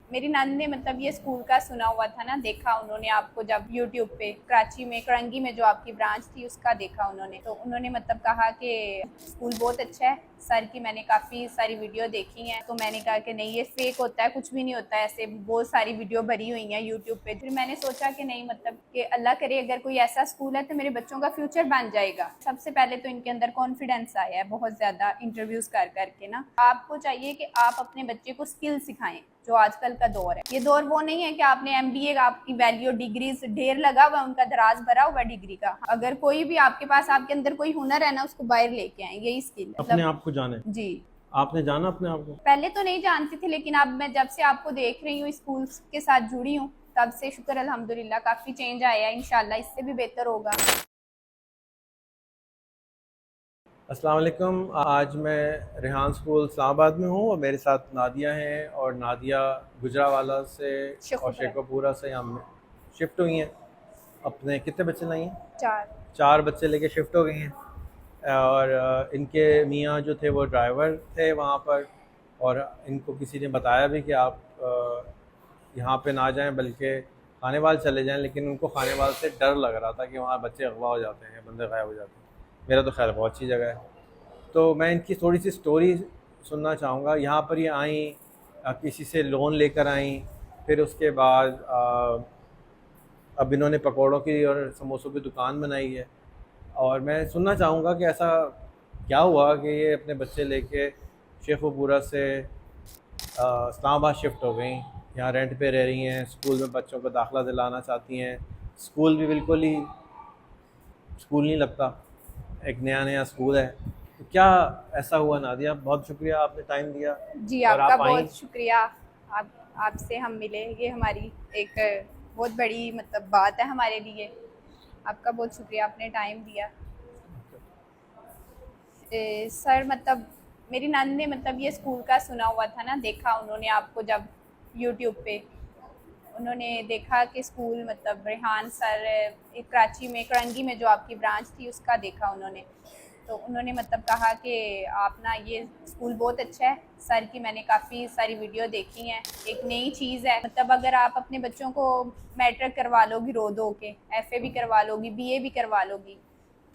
मेरी नंद ने मतलब ये स्कूल का सुना हुआ था ना, देखा उन्होंने आपको जब यूट्यूब पे कराची में करंगी में जो आपकी ब्रांच थी उसका देखा उन्होंने, तो उन्होंने मतलब कहा कि स्कूल बहुत अच्छा है सर की। मैंने काफ़ी सारी वीडियो देखी हैं, तो मैंने कहा कि नहीं ये फेक होता है, कुछ भी नहीं होता है, ऐसे बहुत सारी वीडियो भरी हुई हैं यूट्यूब पे। फिर मैंने सोचा कि नहीं मतलब कि अल्लाह करे अगर कोई ऐसा स्कूल है तो मेरे बच्चों का फ्यूचर बन जाएगा। सबसे पहले तो इनके अंदर कॉन्फिडेंस आया है बहुत ज़्यादा इंटरव्यूज कर करके ना। आपको चाहिए कि आप अपने बच्चे को स्किल सिखाएं। जो आजकल का दौर है, ये दौर वो नहीं है कि आपने एमबीए, आपकी वैल्यू डिग्री ढेर लगा हुआ, उनका दराज भरा हुआ डिग्री का। अगर कोई भी आपके पास, आपके अंदर कोई हुनर है ना, उसको बाहर लेके आए, यही स्किल है अपने मतलब। आप को जाने। जी, आपने जाना अपने आप को? पहले तो नहीं जानती थी, लेकिन अब मैं जब से आपको देख रही हूँ, स्कूल के साथ जुड़ी हूँ, तब से शुक्र अल्हम्दुलिल्लाह काफी चेंज आया है। इंशाल्लाह इससे भी बेहतर होगा। अस्सलाम वालेकुम। आज मैं रेहान स्कूल इस्लामाबाद में हूँ और मेरे साथ नादिया हैं, और नादिया गुजरावाला से और शुक्र है। शेखोपुरा से हम शिफ्ट हुई हैं। अपने कितने बच्चे लाई हैं? 4। 4 बच्चे लेके शिफ्ट हो गई हैं। और इनके मियाँ जो थे वो ड्राइवर थे वहाँ पर, और इनको किसी ने बताया भी कि आप यहाँ पे ना जाएं बल्कि खानेवाल चले जाएं, लेकिन उनको खानेवाल से डर लग रहा था कि वहाँ बच्चे अगवा हो जाते हैं, बंदे गायब हो जाते हैं। मेरा तो खैर बहुत अच्छी जगह है। तो मैं इनकी थोड़ी सी स्टोरी सुनना चाहूँगा। यहाँ पर ये आई, किसी से लोन लेकर आई, फिर उसके बाद अब इन्होंने पकौड़ों की और समोसों की दुकान बनाई है। और मैं सुनना चाहूँगा कि ऐसा क्या हुआ कि ये अपने बच्चे लेके शेखोपुरा से इस्लामाबाद शिफ्ट हो गई। यहाँ रेंट पे रह रही हैं, स्कूल में बच्चों को दाखिला दिलाना चाहती हैं। स्कूल भी बिल्कुल ही स्कूल नहीं लगता, एक नया नया स्कूल है। तो क्या ऐसा हुआ नादिया? बहुत शुक्रिया, आपने टाइम दिया जी, और आपका आप आई। बहुत शुक्रिया। आप आपसे हम मिले, ये हमारी एक बहुत बड़ी मतलब बात है हमारे लिए। आपका बहुत शुक्रिया, आपने टाइम दिया। सर मतलब मेरी नंद ने मतलब ये स्कूल का सुना हुआ था ना, देखा उन्होंने आपको जब यूट्यूब पे उन्होंने देखा कि स्कूल मतलब रेहान सर कराची में करंगी में जो आपकी ब्रांच थी उसका देखा उन्होंने, तो उन्होंने मतलब कहा कि आप ना ये स्कूल बहुत अच्छा है सर की। मैंने काफ़ी सारी वीडियो देखी हैं, एक नई चीज़ है मतलब। अगर आप अपने बच्चों को मैट्रिक करवा लोगी रो दो के, एफए भी करवा लोगी, बीए भी करवा लोगी,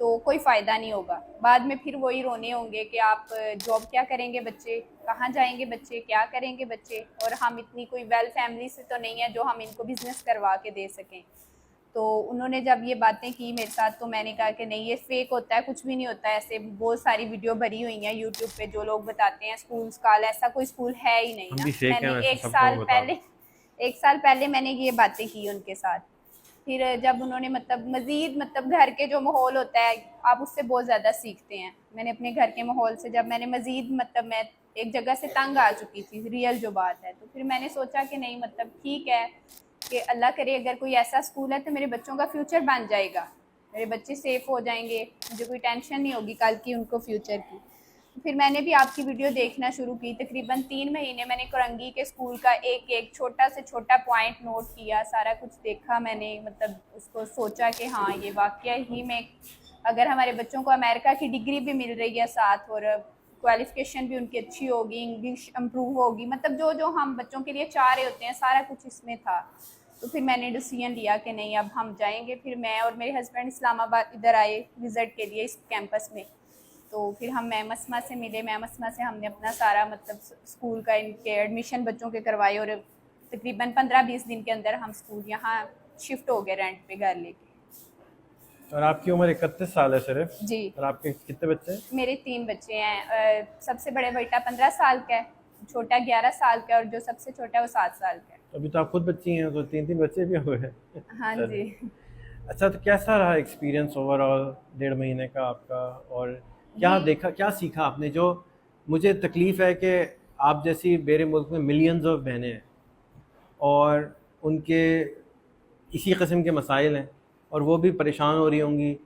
तो कोई फ़ायदा नहीं होगा। बाद में फिर वही रोने होंगे कि आप जॉब क्या करेंगे बच्चे, कहाँ जाएंगे बच्चे, क्या करेंगे बच्चे। और हम इतनी कोई वेल फैमिली से तो नहीं है जो हम इनको बिज़नेस करवा के दे सकें। तो उन्होंने जब ये बातें की मेरे साथ, तो मैंने कहा कि नहीं ये फेक होता है, कुछ भी नहीं होता है, ऐसे बहुत सारी वीडियो भरी हुई हैं यूट्यूब पे जो लोग बताते हैं स्कूल काल, ऐसा कोई स्कूल है ही नहीं हम ना। भी फेक हैं मैंने वैसे, एक सबको साल मैं बता दूँ। पहले एक साल पहले मैंने ये बातें की उनके साथ। फिर जब उन्होंने मतलब मज़ीद मतलब घर के जो माहौल होता है, आप उससे बहुत ज़्यादा सीखते हैं। मैंने अपने घर के माहौल से जब मैंने मज़ीद मतलब मैं एक जगह से तंग आ चुकी थी, रियल जो बात है, तो फिर मैंने सोचा कि नहीं मतलब ठीक है कि अल्लाह करे अगर कोई ऐसा स्कूल है तो मेरे बच्चों का फ्यूचर बन जाएगा, मेरे बच्चे सेफ़ हो जाएंगे, मुझे कोई टेंशन नहीं होगी कल की उनको फ्यूचर की। फिर मैंने भी आपकी वीडियो देखना शुरू की। तकरीबन 3 महीने मैंने करंगी के स्कूल का एक एक छोटा से छोटा पॉइंट नोट किया, सारा कुछ देखा मैंने, मतलब उसको सोचा कि हाँ ये वाकया ही में अगर हमारे बच्चों को अमेरिका की डिग्री भी मिल रही है साथ, और क्वालिफिकेशन भी उनकी अच्छी होगी, इंग्लिश इम्प्रूव होगी, मतलब जो जो हम बच्चों के लिए चाह रहे होते हैं सारा कुछ इसमें था। तो फिर मैंने डिसीजन लिया कि नहीं अब हम जाएंगे। फिर मैं और मेरे हस्बैंड इस्लामाबाद इधर आए विज़िट के लिए इस कैंपस में। तो फिर हम मैम अस्मा से मिले, मैम अस्मा से हमने अपना सारा मतलब स्कूल का इनके एडमिशन बच्चों के करवाए, और तकरीबन 15-20 दिन के अंदर हम स्कूल यहाँ शिफ्ट हो गए रेंट पे घर लेके। और आपकी उम्र 31 साल है सिर्फ? जी, और आपके कितने बच्चे हैं? मेरे 3 बच्चे हैं। सबसे बड़े बेटा 15 साल का है, छोटा 11 साल का है, और जो सबसे छोटा है वो 7 साल का है। तो अभी तो आप खुद बच्ची हैं, तो 3 3 बच्चे भी हुए हैं। हाँ चलिए। जी। अच्छा, तो कैसा रहा एक्सपीरियंस ओवरऑल 1.5 महीने का आपका? और क्या जी, देखा, क्या सीखा आपने? जो मुझे तकलीफ़ है कि आप जैसी मेरे मुल्क में मिलियंस ऑफ बहनें हैं, और उनके इसी किस्म के मसाइल हैं, और वो भी परेशान हो रही होंगी।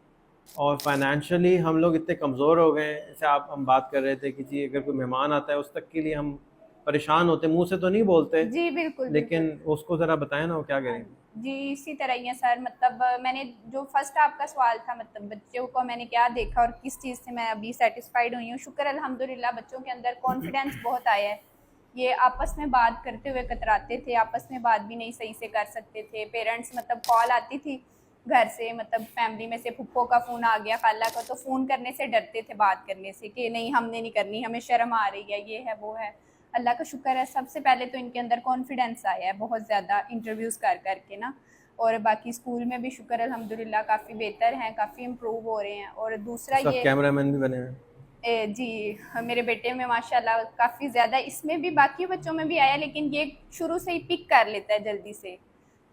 और फाइनेंशियली हम लोग इतने कमज़ोर हो गए हैं, जैसे हम बात कर रहे थे कि जी अगर कोई मेहमान आता है उस तक के लिए हम परेशान होते, मुंह से तो नहीं बोलते, जी, बिल्कुल बिल्कुल। लेकिन उसको ज़रा बताएं ना वो क्या हाँ करेंगे। जी, इसी तरह ही है सर। मतलब मैंने जो फर्स्ट आपका सवाल था मतलब बच्चों को मैंने क्या देखा और किस चीज़ से मैं अभी सेटिस्फाइड हुई हूँ, शुक्र अल्हम्दुलिल्लाह बच्चों के अंदर कॉन्फिडेंस बहुत आया है। ये आपस में बात करते हुए कतराते थे, आपस में बात भी नहीं सही से कर सकते थे। पेरेंट्स मतलब कॉल आती थी घर से, मतलब फैमिली में से फुप्पो का फ़ोन आ गया, खाला का, तो फ़ोन करने से डरते थे बात करने से कि नहीं हमने नहीं करनी, हमें शर्म आ रही है, ये है वो है। अल्लाह का शुक्र है, सबसे पहले तो इनके अंदर कॉन्फिडेंस आया है बहुत ज़्यादा इंटरव्यूज़ कर कर के ना। और बाकी स्कूल में भी शुक्र अल्हम्दुलिल्लाह काफ़ी बेहतर हैं, काफ़ी इम्प्रूव हो रहे हैं। और दूसरा सब ये कैमरामैन भी बने हैं। जी, मेरे बेटे में माशाल्लाह काफ़ी ज़्यादा, इसमें भी बाकी बच्चों में भी आया, लेकिन ये शुरू से ही पिक कर लेता है जल्दी से।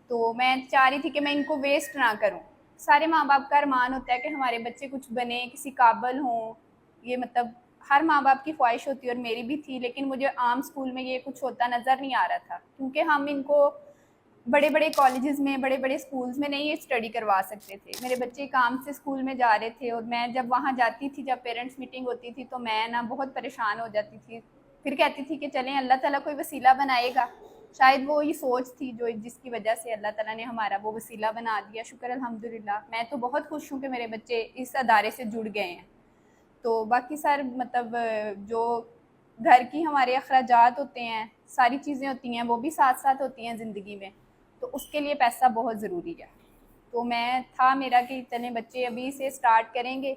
तो मैं चाह रही थी कि मैं इनको वेस्ट ना करूं। सारे माँ बाप का अरमान होता है कि हमारे बच्चे कुछ बने, किसी काबिल हों। ये मतलब हर माँ बाप की ख्वाहिश होती है और मेरी भी थी, लेकिन मुझे आम स्कूल में ये कुछ होता नज़र नहीं आ रहा था, क्योंकि हम इनको बड़े बड़े कॉलेजेस में, बड़े बड़े स्कूल्स में नहीं ये स्टडी करवा सकते थे। मेरे बच्चे काम से स्कूल में जा रहे थे और मैं जब वहाँ जाती थी, जब पेरेंट्स मीटिंग होती थी, तो मैं ना बहुत परेशान हो जाती थी। फिर कहती थी कि चलें अल्लाह ताला कोई वसीला बनाएगा। शायद वो ये सोच थी जो जिसकी वजह से अल्लाह ताला ने हमारा वो वसीला बना दिया। शुक्र अल्हम्दुलिल्लाह, मैं तो बहुत खुश हूँ कि मेरे बच्चे इस अदारे से जुड़ गए हैं। तो बाकी सर मतलब जो घर की हमारे अखराजात होते हैं, सारी चीज़ें होती हैं, वो भी साथ साथ होती हैं ज़िंदगी में, तो उसके लिए पैसा बहुत ज़रूरी है। तो मैं था मेरा कि चलें बच्चे अभी से स्टार्ट करेंगे।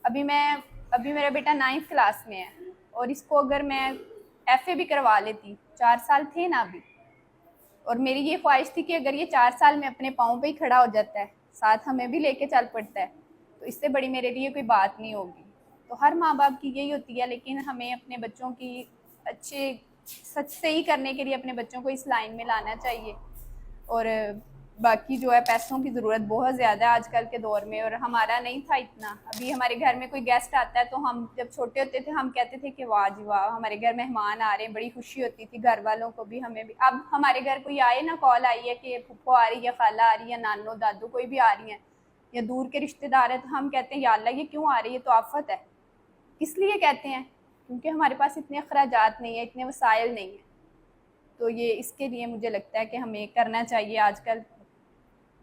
अभी मेरा बेटा 9th क्लास में है और इसको अगर मैं एफ़ए भी करवा लेती, 4 साल थे ना अभी, और मेरी ये ख्वाहिश थी कि अगर ये 4 साल में अपने पाँव पे ही खड़ा हो जाता है, साथ हमें भी लेके चल पड़ता है, तो इससे बड़ी मेरे लिए कोई बात नहीं होगी। तो हर माँ बाप की यही होती है, लेकिन हमें अपने बच्चों की अच्छे सच सही करने के लिए अपने बच्चों को इस लाइन में लाना चाहिए। और बाकी जो है पैसों की ज़रूरत बहुत ज़्यादा है आजकल के दौर में, और हमारा नहीं था इतना। अभी हमारे घर में कोई गेस्ट आता है तो हम जब छोटे होते थे हम कहते थे कि वाह जी वाह हमारे घर मेहमान आ रहे हैं, बड़ी खुशी होती थी घर वालों को भी, हमें भी। अब हमारे घर कोई आए ना, कॉल आई है कि फुप्पो आ रही है, खाला आ रही है, नानो दादू कोई भी आ रही है, या दूर के रिश्तेदार हैं, तो हम कहते हैं या अल्लाह ये क्यों आ रही है, तो आफत है। किस लिए कहते हैं? क्योंकि हमारे पास इतने अखराजात नहीं है, इतने वसाइल नहीं है। तो ये इसके लिए मुझे लगता है कि हमें करना चाहिए आजकल,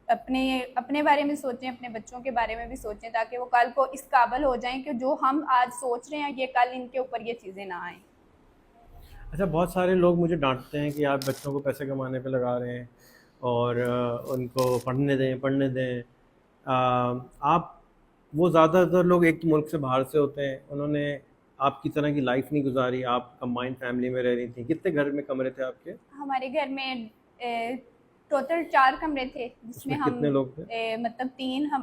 अपने अपने बारे में सोचें, अपने बच्चों के बारे में भी सोचें, ताकि वो कल को इस काबिल हो जाएं कि जो हम आज सोच रहे हैं ये कल इनके ऊपर ये चीज़ें ना आएँ। अच्छा, बहुत सारे लोग मुझे डांटते हैं कि आप बच्चों को पैसे कमाने पे लगा रहे हैं और उनको पढ़ने दें। आप वो ज़्यादातर लोग एक मुल्क से बाहर से होते हैं, उन्होंने आपकी तरह की लाइफ नहीं गुजारी। आप कंबाइंड फैमिली में रह रही थी। कितने घर में कमरे थे आपके? हमारे घर में टोटल 4 कमरे थे, जिसमें उसमें हम कितने लोग थे? मतलब 3 हम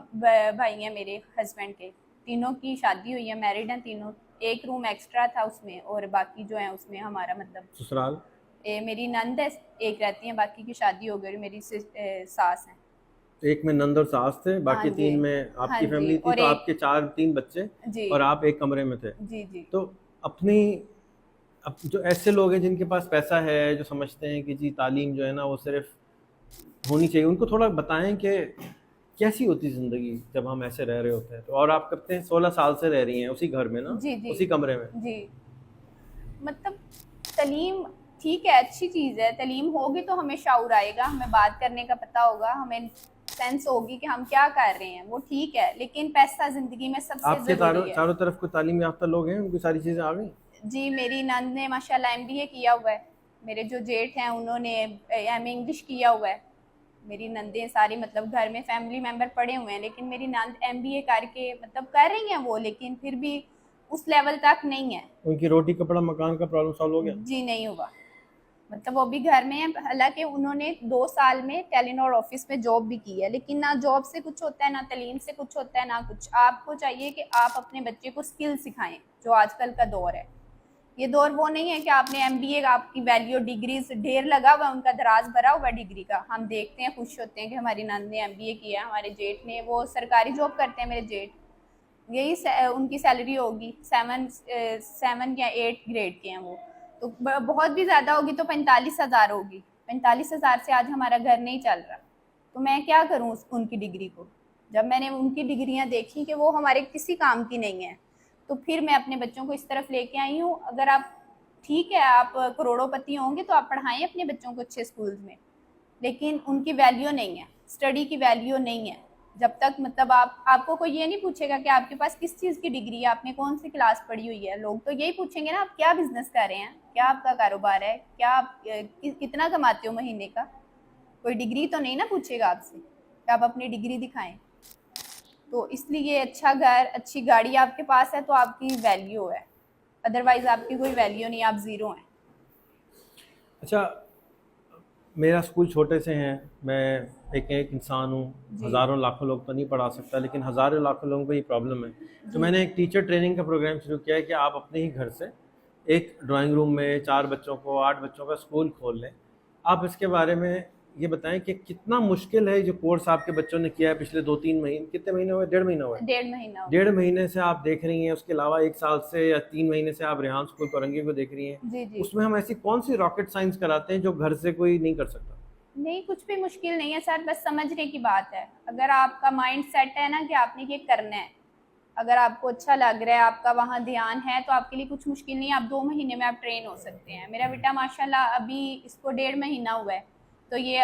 भाई हैं मेरे हस्बैंड के, तीनों की शादी हुई है, मैरिड हैं तीनों। एक रूम एक्स्ट्रा था उसमें, और बाकी जो है उसमें हमारा मतलब ससुराल? मेरी नंद है, एक रहती हैं, बाकी की शादी हो गई, मेरी सास हैं। एक में नंद और सास थे, हाँ बाकी जी, 3 में हाँ आपकी जी, फैमिली थी, और तो एक आपके 3 बच्चे जी, और आप एक कमरे में थे। जी, जी। तो अपनी अब जो ऐसे लोग हैं जिनके पास पैसा है, जो समझते हैं कि जी तालीम जो है ना वो सिर्फ होनी चाहिए, उनको थोड़ा बताएं कि कैसी होती ज़िंदगी जब हम ऐसे रह रहे होते हैं। तो और आप कहते हैं 16 साल से रह रही हैं उसी घर में ना, जी, जी, उसी कमरे में। जी। मतलब तलीम ठीक है, अच्छी चीज़ है, तलीम होगी तो हमें शऊर आएगा, हमें बात करने का पता होगा, हमें सेंस होगी कि हम क्या कर रहे हैं, वो ठीक है, लेकिन पैसा ज़िंदगी में सबसे आपके चारों ज़रूरी है। चारों तरफ कोई तालीम याफ्ता लोग हैं, उनकी सारी चीज़ें आ गई? जी, मेरी नंद ने माशाल्लाह एमबीए किया हुआ है, मेरे जो जेठ हैं उन्होंने एमए इंग्लिश किया हुआ है। मेरी नंदें सारी मतलब घर में फैमिली मेंबर पढ़े हुए हैं, लेकिन मेरी नंद एमबीए करके मतलब कर रही हैं वो, लेकिन फिर भी उस लेवल तक नहीं है। उनकी रोटी कपड़ा मकान का प्रॉब्लम सॉल्व हो गया? जी नहीं हुआ, मतलब वो भी घर में है। हालांकि उन्होंने 2 साल में टेलीनॉर ऑफिस में जॉब भी की है, लेकिन ना जॉब से कुछ होता है, ना तलीम से कुछ होता है, ना कुछ। आपको चाहिए कि आप अपने बच्चे को स्किल सिखाएं, जो आजकल का दौर है। ये दौर वो नहीं है कि आपने एमबीए, आपकी वैल्यू डिग्री ढेर लगा हुआ, उनका दराज भरा हुआ डिग्री का। हम देखते हैं, खुश होते हैं कि हमारी नंद ने एमबीए किया, हमारे जेठ ने, वो सरकारी जॉब करते हैं मेरे जेठ, यही उनकी सैलरी होगी 7 या 8 ग्रेड के हैं वो। तो बहुत भी ज़्यादा होगी तो 45,000 होगी। 45,000 से आज हमारा घर नहीं चल रहा। तो मैं क्या करूँ उनकी डिग्री को? जब मैंने उनकी डिग्रियां देखी कि वो हमारे किसी काम की नहीं है, तो फिर मैं अपने बच्चों को इस तरफ लेके आई हूँ। अगर आप ठीक है, आप करोड़ोंपति होंगे तो आप पढ़ाएं अपने बच्चों को अच्छे स्कूल्स में, लेकिन उनकी वैल्यू नहीं है, स्टडी की वैल्यू नहीं है। जब तक मतलब आपको कोई ये नहीं पूछेगा कि आपके पास किस चीज़ की डिग्री है, आपने कौन सी क्लास पढ़ी हुई है। लोग तो यही पूछेंगे ना, आप क्या बिजनेस कर रहे हैं, क्या आपका कारोबार है, क्या आप कितना कमाते हो महीने का। कोई डिग्री तो नहीं ना पूछेगा आपसे कि आप अपनी डिग्री दिखाएं। तो इसलिए अच्छा घर, अच्छी गाड़ी आपके पास है तो आपकी वैल्यू है, अदरवाइज आपकी कोई वैल्यू नहीं, आप ज़ीरो हैं। अच्छा, मेरा स्कूल छोटे से हैं, मैं एक इंसान हूँ, जी हज़ारों लाखों लोग तो नहीं पढ़ा सकता, लेकिन हज़ारों लाखों लोगों को ये प्रॉब्लम है। तो जी मैंने एक टीचर ट्रेनिंग का प्रोग्राम शुरू किया है कि आप अपने ही घर से एक ड्राइंग रूम में 4 बच्चों को, 8 बच्चों का स्कूल खोल लें। आप इसके बारे में ये बताएं कि कितना मुश्किल है जो कोर्स आपके बच्चों ने किया है पिछले 2-3 महीने, कितने महीने हुए, 1.5 महीना हुआ है? 1.5 महीना हो 1.5 महीने से आप देख रही हैं, उसके अलावा 1 साल से या 3 महीने से आप रेहान स्कूल कोरंगी को देख रही हैं। जी जी। उसमें हम ऐसी कौन सी रॉकेट साइंस कराते हैं जो घर से कोई नहीं कर सकता? नहीं, कुछ भी मुश्किल नहीं है सर, बस समझने की बात है। अगर आपका माइंड सेट है ना कि आपने ये करना है, अगर आपको अच्छा लग रहा है, आपका वहाँ ध्यान है, तो आपके लिए कुछ मुश्किल नहीं है। आप 2 महीने में आप ट्रेन हो सकते हैं। मेरा बेटा माशाल्लाह अभी इसको 1.5 महीना हुआ है, तो ये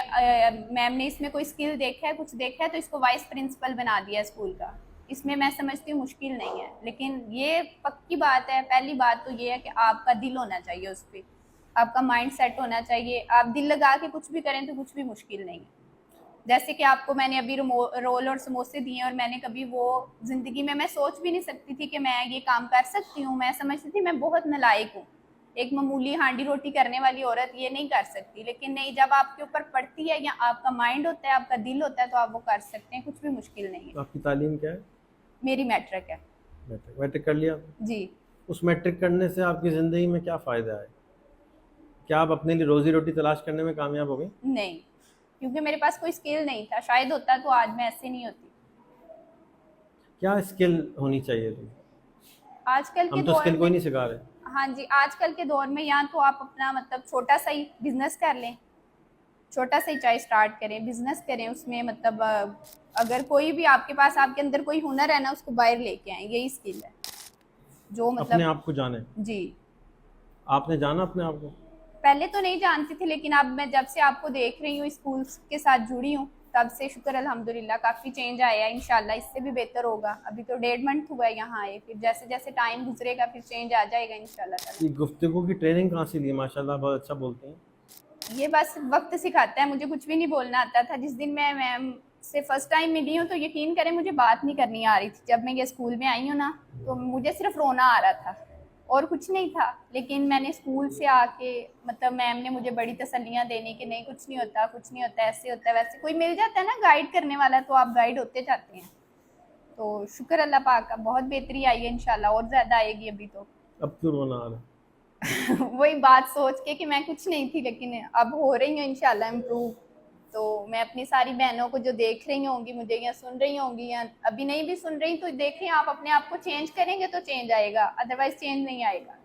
मैम ने इसमें कोई स्किल देखा है, कुछ देखा है, तो इसको वाइस प्रिंसिपल बना दिया स्कूल का। इसमें मैं समझती हूँ मुश्किल नहीं है, लेकिन ये पक्की बात है, पहली बात तो ये है कि आपका दिल होना चाहिए उस पर, आपका माइंड सेट होना चाहिए। आप दिल लगा के कुछ भी करें तो कुछ भी मुश्किल नहीं है। जैसे कि आपको मैंने अभी रोल और समोसे दिए, और मैंने कभी वो ज़िंदगी में मैं सोच भी नहीं सकती थी कि मैं ये काम कर सकती हूँ। मैं समझती थी मैं बहुत नालायक हूँ, एक मामूली हांडी रोटी करने वाली औरत ये नहीं कर सकती। लेकिन नहीं, जब आपके ऊपर पड़ती है या आपका माइंड होता है, आपका दिल होता है, तो आप वो कर सकते हैं, कुछ भी मुश्किल नहीं है। तो आपकी तालीम क्या है? मेरी मैट्रिक है। मैट्रिक। मैट्रिक कर लिया? जी। उस मैट्रिक करने से आपकी ज़िंदगी में क्या फ़ायदा है? क्या आप अपने लिए रोज़ी रोटी तलाश करने में कामयाब हो गई? नहीं, क्योंकि मेरे पास कोई स्किल नहीं था, शायद होता तो आज मैं ऐसे नहीं होती। क्या स्किल होनी चाहिए थी? आजकल के हम तो दौर स्किल कोई में, नहीं सिखा रहे। हाँ जी, आजकल के दौर में या तो आप अपना मतलब छोटा सा ही बिजनेस कर लें, छोटा सा ही चाहे स्टार्ट करें, बिजनेस करें, उसमें मतलब अगर कोई भी आपके पास, आपके अंदर कोई हुनर है ना, उसको बाहर लेके आए, यही स्किल है जो अपने मतलब। आप को जाने। जी। आपने जाना अपने आप को? पहले तो नहीं जानती थी, लेकिन अब मैं जब से आपको देख रही हूँ, स्कूल के साथ जुड़ी हूँ, तब से शुक्र अल्हम्दुलिल्लाह काफ़ी चेंज आया है। इंशाल्लाह इससे भी बेहतर होगा। अभी तो 1.5 मंथ हुआ है यहाँ आए, फिर जैसे जैसे टाइम गुजरेगा फिर चेंज आ जाएगा इंशाल्लाह ताला। ये गुफ्तगू की ट्रेनिंग कहाँ से ली? माशाल्लाह बहुत अच्छा बोलते हैं। ये बस वक्त सिखाता है, मुझे कुछ भी नहीं बोलना आता था। जिस दिन मैं मैम से फर्स्ट टाइम मिली हूँ, तो यकीन करें मुझे बात नहीं करनी आ रही थी। जब मैं ये स्कूल में आई हूँ ना, तो मुझे सिर्फ रोना आ रहा था और कुछ नहीं था। लेकिन मैंने स्कूल से आके मतलब मैम ने मुझे बड़ी तसल्लियाँ देनी कि नहीं कुछ नहीं होता, कुछ नहीं होता, ऐसे होता है वैसे, कोई मिल जाता है ना गाइड करने वाला, तो आप गाइड होते जाते हैं। तो शुक्र अल्लाह पाक का, बहुत बेहतरी आई है, इंशाल्लाह और ज़्यादा आएगी अभी तो। अब क्यों रोना आ रहा है? वही बात सोच के कि मैं कुछ नहीं थी, लेकिन अब हो रही हूँ इंशाल्लाह इम्प्रूव। तो मैं अपनी सारी बहनों को जो देख रही होंगी, मुझे या सुन रही होंगी या अभी नहीं भी सुन रही, तो देखें आप अपने आप को चेंज करेंगे तो चेंज आएगा, अदरवाइज चेंज नहीं आएगा।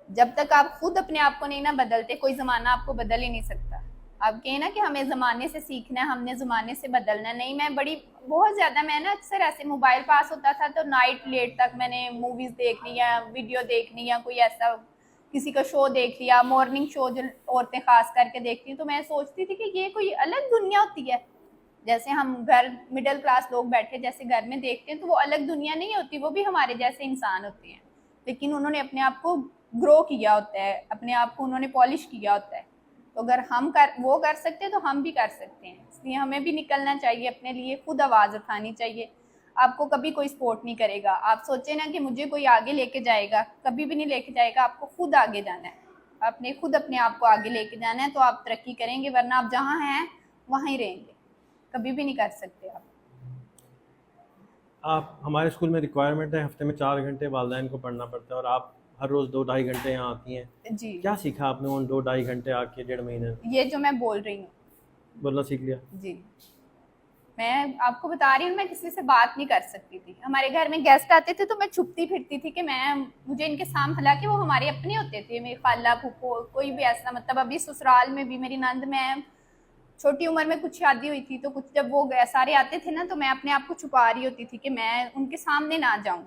जब तक आप खुद अपने आप को नहीं ना बदलते, कोई ज़माना आपको बदल ही नहीं सकता। आप कहें ना कि हमें ज़माने से सीखना है, हमने ज़माने से बदलना नहीं। मैं बड़ी बहुत ज़्यादा, मैं ना अक्सर ऐसे मोबाइल पास होता था तो नाइट लेट तक मैंने मूवीज़ देख ली या वीडियो देख ली या कोई ऐसा किसी का शो देख लिया, मॉर्निंग शो जो औरतें खास करके देखती हैं। तो मैं सोचती थी कि ये कोई अलग दुनिया होती है। जैसे हम घर मिडिल क्लास लोग बैठे जैसे घर में देखते हैं, तो वो अलग दुनिया नहीं होती, वो भी हमारे जैसे इंसान होते हैं। लेकिन उन्होंने अपने आप को ग्रो किया होता है, अपने आप को उन्होंने पॉलिश किया होता है। तो अगर वो कर सकते हैं तो हम भी कर सकते हैं। इसलिए हमें भी निकलना चाहिए, अपने लिए खुद आवाज़ उठानी चाहिए। आपको कभी कोई सपोर्ट नहीं करेगा। आप सोचें ना कि मुझे कोई आगे लेके जाएगा, कभी भी नहीं लेके जाएगा। आपको खुद आगे जाना है, आपने खुद अपने आप को आगे लेके जाना है, तो आप तरक्की करेंगे। वरना आप जहाँ हैं वहाँ ही रहेंगे, कभी भी नहीं कर सकते आप, हमारे स्कूल में रिक्वायरमेंट है हफ्ते में 4 घंटे वालिदैन को पढ़ना पड़ता है, और आप हर रोज़ 2-2.5 घंटे यहाँ आती हैं। जी। क्या सीखा आपने उन 2-2.5 घंटे आके 1.5 महीने में? ये जो मैं बोल रही हूँ, बोलना सीख लिया? जी, मैं आपको बता रही हूँ, मैं किसी से बात नहीं कर सकती थी। हमारे घर में गेस्ट आते थे तो मैं छुपती फिरती थी कि मुझे इनके सामने, हालांकि वो हमारे अपने होते थे, मेरी खाला फूफो कोई भी ऐसा, मतलब अभी ससुराल में भी मेरी नंद, मैं छोटी उम्र में कुछ शादी हुई थी, तो कुछ जब वो सारे आते थे ना, तो मैं अपने आप को छुपा रही होती थी कि मैं उनके सामने ना जाऊं।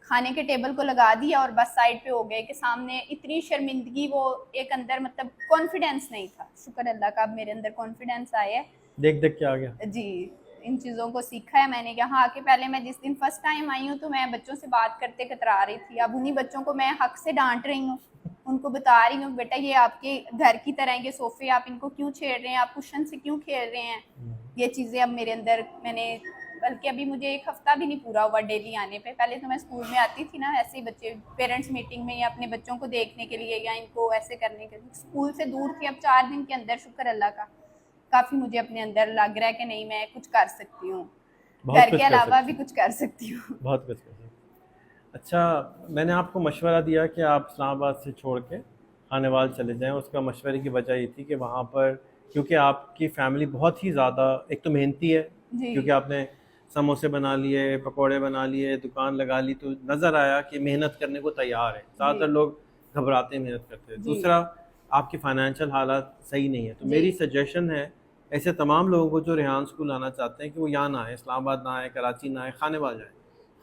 खाने के टेबल को लगा दिया और बस साइड पे हो गए कि सामने, इतनी शर्मिंदगी, वो एक अंदर मतलब कॉन्फिडेंस नहीं था। शुक्र अल्लाह का अब मेरे अंदर कॉन्फिडेंस आया है। देख देख के आ गया? जी, इन चीज़ों को सीखा है मैंने। यहाँ आके पहले मैं जिस दिन फर्स्ट टाइम आई हूँ तो मैं बच्चों से बात करते कतरा रही थी, अब उन्हीं बच्चों को मैं हक से डांट रही हूँ, उनको बता रही हूँ बेटा ये आपके घर की तरह के सोफ़े, आप इनको क्यों छेड़ रहे हैं, आप कुशन से क्यों खेल रहे हैं। ये चीज़ें अब मेरे अंदर मैंने, बल्कि अभी मुझे 1 हफ्ता भी नहीं पूरा हुआ डेली आने पे। पहले तो मैं स्कूल में आती थी ना ऐसे ही बच्चे पेरेंट्स मीटिंग में या अपने बच्चों को देखने के लिए या इनको ऐसे करने के लिए, स्कूल से दूर थी। अब 4 दिन के अंदर शुक्र अल्लाह का काफ़ी मुझे अपने अंदर लग रहा है कि नहीं मैं कुछ कर सकती हूँ, बहुत घर कुछ के कर अलावा सकते भी कुछ कर सकती हूँ। बहुत कुछ कर सकते। अच्छा, मैंने आपको मशवरा दिया कि आप इस्लामाबाद से छोड़ के खानेवाल चले जाएं। उसका मशवरे की वजह ये थी कि वहाँ पर क्योंकि आपकी फ़ैमिली बहुत ही ज़्यादा एक तो मेहनती है, जी क्योंकि आपने समोसे बना लिए, पकोड़े बना लिए, दुकान लगा ली, तो नज़र आया कि मेहनत करने को तैयार है। ज़्यादातर जी लोग घबराते हैं मेहनत करते हैं। जी दूसरा, आपकी फ़ाइनेंशियल हालात सही नहीं है। तो जी मेरी सजेशन है ऐसे तमाम लोगों को जो रेहान स्कूल आना चाहते हैं कि वो यहाँ ना आए, इस्लामाबाद ना आए, कराची ना आए, खानेवाल जाएँ।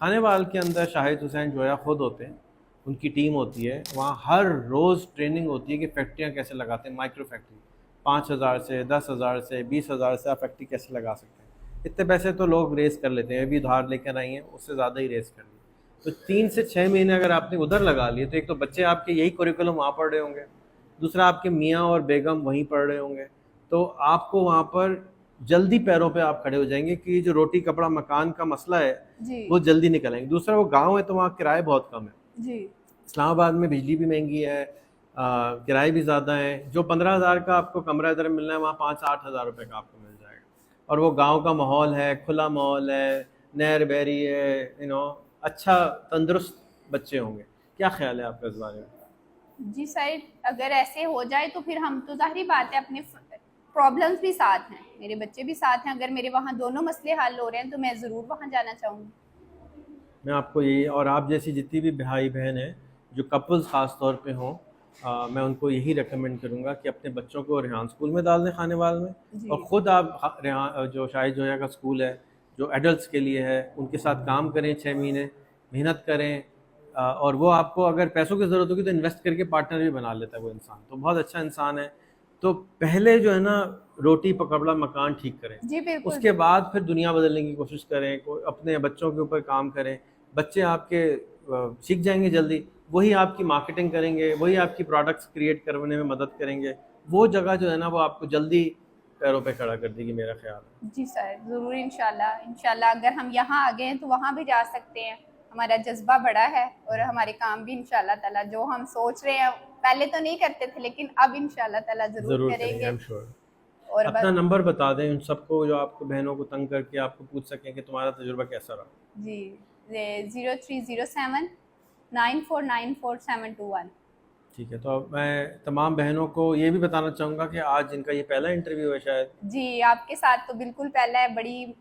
खानेवाल के अंदर शाहिद हुसैन जोया खुद होते हैं, उनकी टीम होती है। वहाँ हर रोज़ ट्रेनिंग होती है कि फैक्ट्रियाँ कैसे लगाते हैं, माइक्रो फैक्ट्री 5,000 से 10,000 से 20,000 से आप फैक्ट्री कैसे लगा सकते हैं। इतने पैसे तो लोग रेस कर लेते हैं, अभी उधार लेकर आई हैं, उससे ज़्यादा ही रेस कर लिए। तो 3 से 6 महीने अगर आपने उधर लगा लिए तो एक तो बच्चे आपके यही करिकुलम वहाँ पढ़ रहे होंगे, दूसरा आपके मियाँ और बेगम वहीं पढ़ रहे होंगे, तो आपको वहाँ पर जल्दी पैरों पे आप खड़े हो जाएंगे कि जो रोटी कपड़ा मकान का मसला है जी वो जल्दी निकल आएंगे। दूसरा, वो गांव है तो वहाँ किराए बहुत कम है। जी इस्लामाबाद में बिजली भी महंगी है, किराए भी ज़्यादा हैं। जो 15,000 का आपको कमरा इधर मिलना है वहाँ 5-8 हज़ार रुपये का आपको मिल जाएगा। और वो गांव का माहौल है, खुला माहौल है, नहर बहरी है, अच्छा तंदुरुस्त बच्चे होंगे। क्या ख्याल है आपका इस बारे में? जी शायद अगर ऐसे हो जाए तो फिर हम तो ज़ाहिर बात है अपने प्रॉब्लम्स भी साथ हैं, मेरे बच्चे भी साथ हैं, अगर मेरे वहाँ दोनों मसले हल हो रहे हैं तो मैं ज़रूर वहाँ जाना चाहूँगी। मैं आपको यही, और आप जैसी जितनी भी भाई बहन हैं जो कपल्स ख़ास तौर पे हों, मैं उनको यही रेकमेंड करूँगा कि अपने बच्चों को रेहान स्कूल में डाल दें खानेवाल में। जी और ख़ुद आप रेहान जो शाहिद जोया का स्कूल है जो एडल्ट्स के लिए है उनके साथ काम करें, 6 महीने मेहनत करें। और वो आपको अगर पैसों की ज़रूरत होगी तो इन्वेस्ट करके पार्टनर भी बना लेता है वो इंसान, तो बहुत अच्छा इंसान है। तो पहले जो है ना रोटी पकड़ा मकान ठीक करें, जी बिल्कुल उसके बाद फिर दुनिया बदलने की कोशिश करें, अपने बच्चों के ऊपर काम करें। बच्चे आपके सीख जाएंगे जल्दी, वही आपकी मार्केटिंग करेंगे, वही आपकी प्रोडक्ट्स क्रिएट करने में मदद करेंगे। वो जगह जो है ना वो आपको जल्दी पैरों पे खड़ा कर देगी, मेरा ख्याल है। जी सर ज़रूर इंशाल्लाह इंशाल्लाह अगर हम यहाँ आ गए हैं तो वहाँ भी जा सकते हैं, हमारा जज्बा बड़ा है और हमारे काम भी इंशाल्लाह ताला जो हम सोच रहे हैं पहले तो नहीं करते थे लेकिन अब इंशाल्लाह ताला ज़रूर ज़रूर करेंगे, करेंगे। I am sure. और अपना बस नंबर बता दें उन सबको जो आपको बहनों को तंग करके आपको पूछ सकें कि तुम्हारा तजुर्बा कैसा रहा। जी 0307949471। ठीक है, तो अब मैं तमाम बहनों को ये भी बताना चाहूँगा कि आज इनका ये पहला इंटरव्यू है शायद। जी आपके साथ तो बिल्कुल पहला है, बड़ी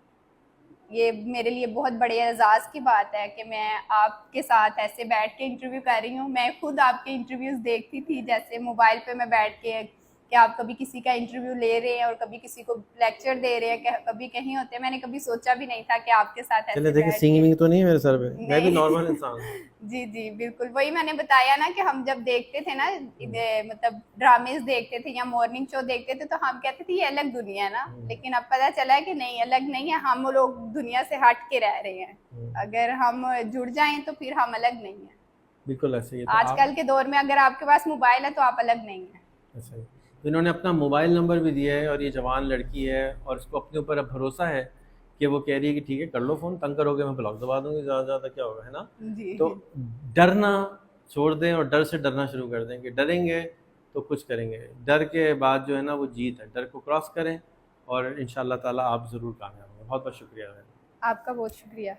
ये मेरे लिए बहुत बड़े एजाज़ की बात है कि मैं आपके साथ ऐसे बैठ के इंटरव्यू कर रही हूँ। मैं खुद आपके इंटरव्यूज़ देखती थी, जैसे मोबाइल पे मैं बैठ के कि आप कभी किसी का इंटरव्यू ले रहे हैं और कभी किसी को लेक्चर दे रहे हैं, कभी कहीं होते हैं। मैंने कभी सोचा भी नहीं था कि आपके साथ ऐसे चले देखिए, बैठ सींग के वींग तो नहीं है मेरे सर पे, मैं भी नहीं नॉर्मल इंसान हूँ। जी जी बिल्कुल, वही मैंने बताया ना कि हम जब देखते थे ना मतलब ड्रामेज देखते थे या मॉर्निंग शो देखते थे तो हम कहते थे ये अलग दुनिया है ना, लेकिन अब पता चला है कि नहीं अलग नहीं है, हम लोग दुनिया से हट के रह रहे हैं। अगर हम जुड़ जाएं तो फिर हम अलग नहीं है। बिल्कुल ऐसे ही है। तो आजकल के दौर में अगर आपके पास मोबाइल है तो आप अलग नहीं है। ऐसा ही, तो इन्होंने अपना मोबाइल नंबर भी दिया है और ये जवान लड़की है और इसको अपने ऊपर अब भरोसा है कि वो कह रही है कि ठीक है कर लो फ़ोन, तंग करोगे मैं ब्लॉक दबा दूंगी, ज़्यादा ज़्यादा क्या होगा, है ना। जी तो डरना छोड़ दें और डर से डरना शुरू कर दें कि डरेंगे तो कुछ करेंगे। डर के बाद जो है ना वो जीत है, डर को क्रॉस करें और इंशाल्लाह ताला आप ज़रूर कामयाब होंगे। बहुत बहुत शुक्रिया। आपका बहुत शुक्रिया।